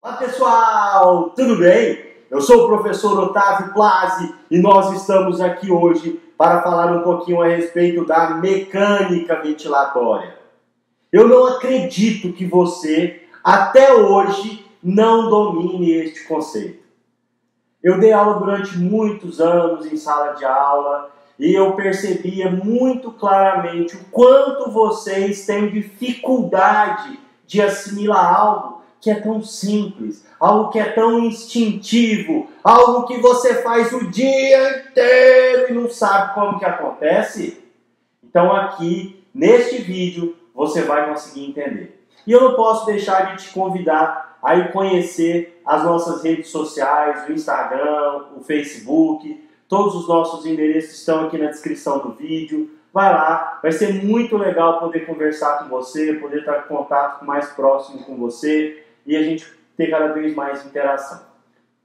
Olá pessoal, tudo bem? Eu sou o professor Otávio Blasi e nós estamos aqui hoje para falar um pouquinho a respeito da mecânica ventilatória. Eu não acredito que você, até hoje, não domine este conceito. Eu dei aula durante muitos anos em sala de aula e eu percebia muito claramente o quanto vocês têm dificuldade de assimilar algo que é tão simples, algo que é tão instintivo, algo que você faz o dia inteiro e não sabe como que acontece. Então aqui, neste vídeo, você vai conseguir entender. E eu não posso deixar de te convidar a ir conhecer as nossas redes sociais, o Instagram, o Facebook. Todos os nossos endereços estão aqui na descrição do vídeo. Vai lá, vai ser muito legal poder conversar com você, poder estar em contato mais próximo com você e a gente ter cada vez mais interação.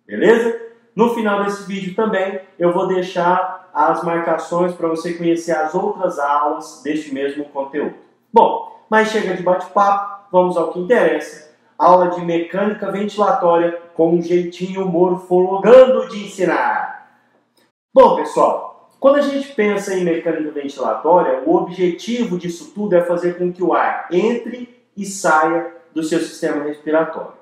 Beleza? No final desse vídeo também eu vou deixar as marcações para você conhecer as outras aulas deste mesmo conteúdo. Bom, mas chega de bate-papo, vamos ao que interessa. Aula de mecânica ventilatória com um jeitinho morfologando de ensinar. Bom, pessoal, quando a gente pensa em mecânica ventilatória, o objetivo disso tudo é fazer com que o ar entre e saia do seu sistema respiratório.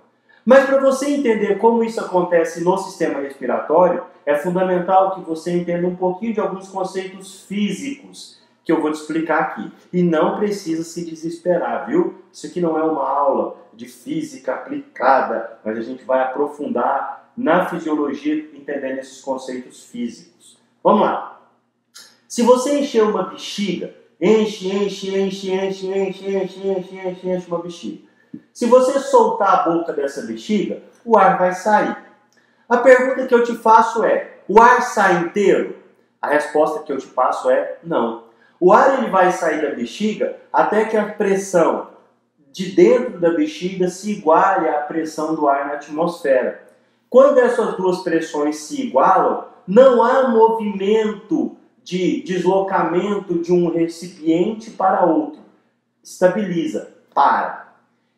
Mas para você entender como isso acontece no sistema respiratório, é fundamental que você entenda um pouquinho de alguns conceitos físicos que eu vou te explicar aqui. E não precisa se desesperar, viu? Isso aqui não é uma aula de física aplicada, mas a gente vai aprofundar na fisiologia entendendo esses conceitos físicos. Vamos lá. Se você encher uma bexiga, enche uma bexiga. Se você soltar a boca dessa bexiga, o ar vai sair. A pergunta que eu te faço é, o ar sai inteiro? A resposta que eu te passo é não. O ar ele vai sair da bexiga até que a pressão de dentro da bexiga se iguale à pressão do ar na atmosfera. Quando essas duas pressões se igualam, não há movimento de deslocamento de um recipiente para outro. Estabiliza, para.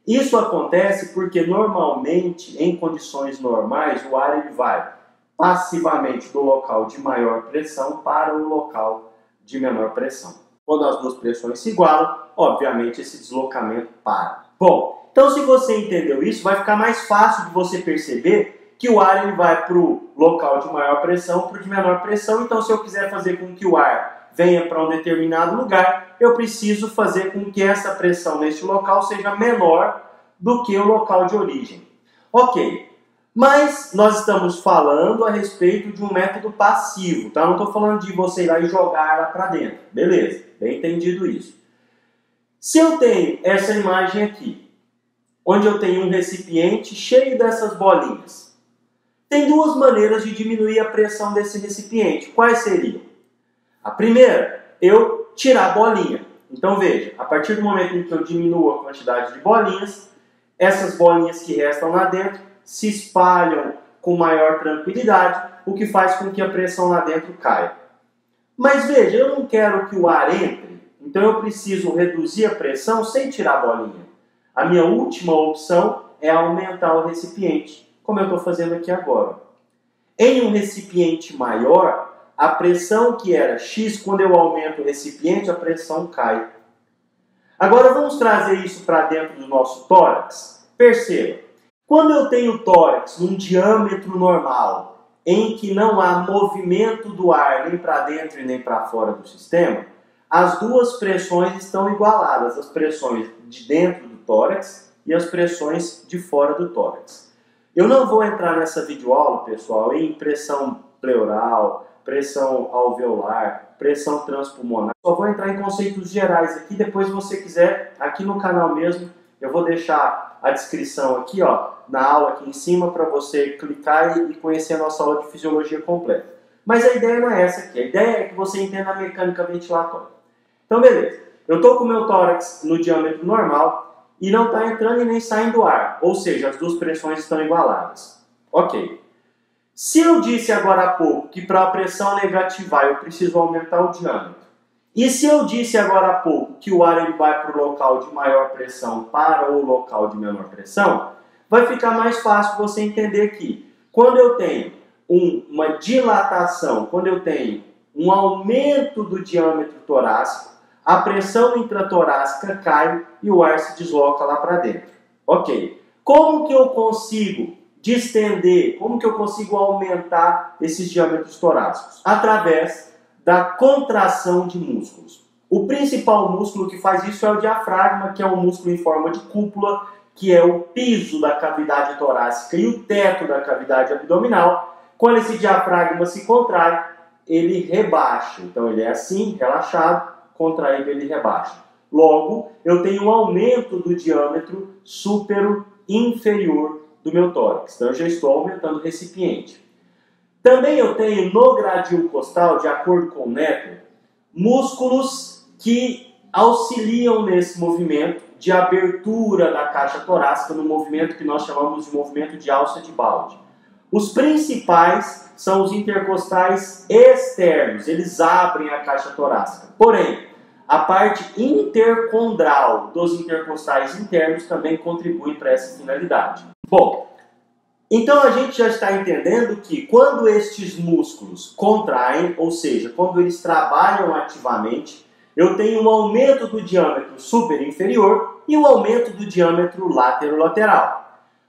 Isso acontece porque normalmente, em condições normais, o ar ele vai passivamente do local de maior pressão para o local de menor pressão. Quando as duas pressões se igualam, obviamente esse deslocamento para. Bom, então se você entendeu isso, vai ficar mais fácil de você perceber que o ar ele vai para o local de maior pressão para o de menor pressão. Então se eu quiser fazer com que o ar venha para um determinado lugar, eu preciso fazer com que essa pressão neste local seja menor do que o local de origem. Ok, mas nós estamos falando a respeito de um método passivo, tá? Não estou falando de você ir lá e jogar lá para dentro. Beleza, bem entendido isso. Se eu tenho essa imagem aqui, onde eu tenho um recipiente cheio dessas bolinhas, tem duas maneiras de diminuir a pressão desse recipiente. Quais seriam? A primeira, eu tirar a bolinha. Então veja, a partir do momento em que eu diminuo a quantidade de bolinhas, essas bolinhas que restam lá dentro se espalham com maior tranquilidade, o que faz com que a pressão lá dentro caia. Mas veja, eu não quero que o ar entre, então eu preciso reduzir a pressão sem tirar a bolinha. A minha última opção é aumentar o recipiente, como eu estou fazendo aqui agora. Em um recipiente maior, a pressão que era X, quando eu aumento o recipiente, a pressão cai. Agora vamos trazer isso para dentro do nosso tórax. Perceba, quando eu tenho tórax num diâmetro normal, em que não há movimento do ar nem para dentro e nem para fora do sistema, as duas pressões estão igualadas, as pressões de dentro do tórax e as pressões de fora do tórax. Eu não vou entrar nessa videoaula, pessoal, em pressão pleural, pressão alveolar, pressão transpulmonar. Só vou entrar em conceitos gerais aqui, depois se você quiser, aqui no canal mesmo, eu vou deixar a descrição aqui, ó, na aula aqui em cima, para você clicar e conhecer a nossa aula de fisiologia completa. Mas a ideia não é essa aqui, a ideia é que você entenda a mecânica ventilatória. Então beleza, eu estou com o meu tórax no diâmetro normal e não está entrando e nem saindo ar, ou seja, as duas pressões estão igualadas. Ok. Se eu disse agora há pouco que para a pressão negativar eu preciso aumentar o diâmetro, e se eu disse agora há pouco que o ar ele vai para o local de maior pressão para o local de menor pressão, vai ficar mais fácil você entender que quando eu tenho uma dilatação, quando eu tenho um aumento do diâmetro torácico, a pressão intratorácica cai e o ar se desloca lá para dentro. Ok. Como que eu consigo distender, como que eu consigo aumentar esses diâmetros torácicos? Através da contração de músculos. O principal músculo que faz isso é o diafragma, que é um músculo em forma de cúpula, que é o piso da cavidade torácica e o teto da cavidade abdominal. Quando esse diafragma se contrai, ele rebaixa. Então ele é assim, relaxado, contraído, ele rebaixa. Logo, eu tenho um aumento do diâmetro supero-inferior do meu tórax. Então eu já estou aumentando o recipiente. Também eu tenho no gradil costal, de acordo com o Neto, músculos que auxiliam nesse movimento de abertura da caixa torácica, no movimento que nós chamamos de movimento de alça de balde. Os principais são os intercostais externos, eles abrem a caixa torácica. Porém, a parte intercondral dos intercostais internos também contribui para essa finalidade. Bom, então a gente já está entendendo que quando estes músculos contraem, ou seja, quando eles trabalham ativamente, eu tenho um aumento do diâmetro superinferior e um aumento do diâmetro laterolateral.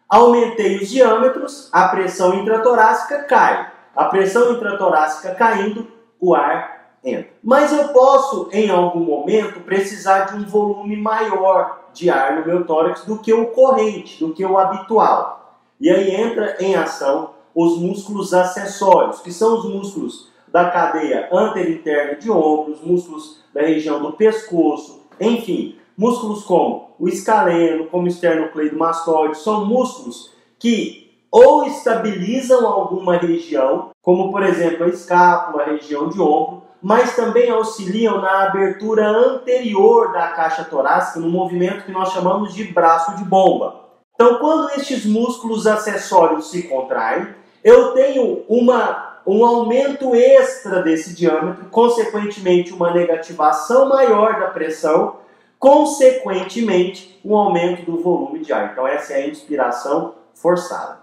Aumentei os diâmetros, a pressão intratorácica cai. A pressão intratorácica caindo, o ar entra. Mas eu posso, em algum momento, precisar de um volume maior de ar no meu tórax do que o corrente, do que o habitual. E aí entra em ação os músculos acessórios, que são os músculos da cadeia anterointerna de ombros, músculos da região do pescoço, enfim, músculos como o escaleno, como o esternocleidomastoide, são músculos que ou estabilizam alguma região, como por exemplo a escápula, a região de ombro, mas também auxiliam na abertura anterior da caixa torácica, no movimento que nós chamamos de braço de bomba. Então, quando estes músculos acessórios se contraem, eu tenho um aumento extra desse diâmetro, consequentemente uma negativação maior da pressão, consequentemente um aumento do volume de ar. Então essa é a inspiração forçada.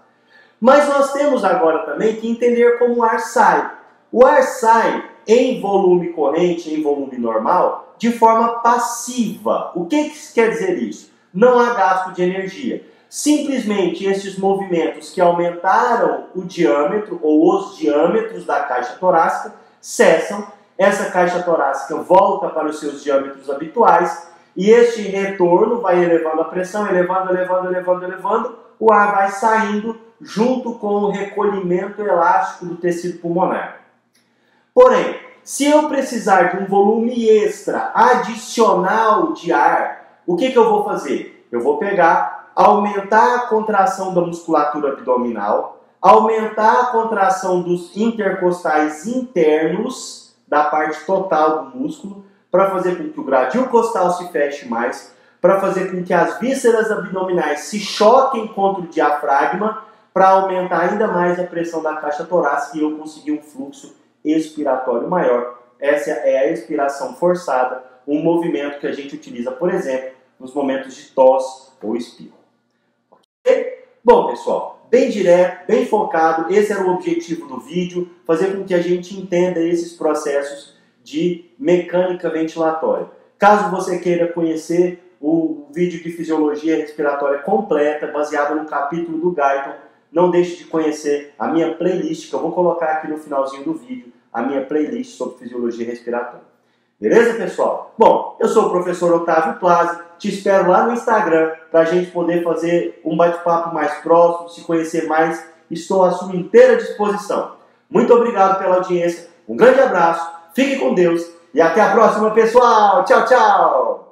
Mas nós temos agora também que entender como o ar sai. O ar sai em volume corrente, em volume normal, de forma passiva. O que quer dizer isso? Não há gasto de energia. Simplesmente estes movimentos que aumentaram o diâmetro ou os diâmetros da caixa torácica cessam, essa caixa torácica volta para os seus diâmetros habituais e este retorno vai elevando a pressão, elevando, o ar vai saindo junto com o recolhimento elástico do tecido pulmonar. Porém, se eu precisar de um volume extra, adicional de ar, o que eu vou fazer? Eu vou pegar, aumentar a contração da musculatura abdominal, aumentar a contração dos intercostais internos, da parte total do músculo, para fazer com que o gradil costal se feche mais, para fazer com que as vísceras abdominais se choquem contra o diafragma, para aumentar ainda mais a pressão da caixa torácica e eu conseguir um fluxo expiratório maior. Essa é a expiração forçada, um movimento que a gente utiliza, por exemplo, nos momentos de tosse ou espirro. Okay? Bom, pessoal, bem direto, bem focado, esse era o objetivo do vídeo, fazer com que a gente entenda esses processos de mecânica ventilatória. Caso você queira conhecer o vídeo de fisiologia respiratória completa, baseado no capítulo do Guyton, não deixe de conhecer a minha playlist, que eu vou colocar aqui no finalzinho do vídeo, a minha playlist sobre fisiologia respiratória. Beleza, pessoal? Bom, eu sou o professor Otávio Plazzi, te espero lá no Instagram para a gente poder fazer um bate-papo mais próximo, se conhecer mais, estou à sua inteira disposição. Muito obrigado pela audiência, um grande abraço, fique com Deus e até a próxima, pessoal! Tchau, tchau!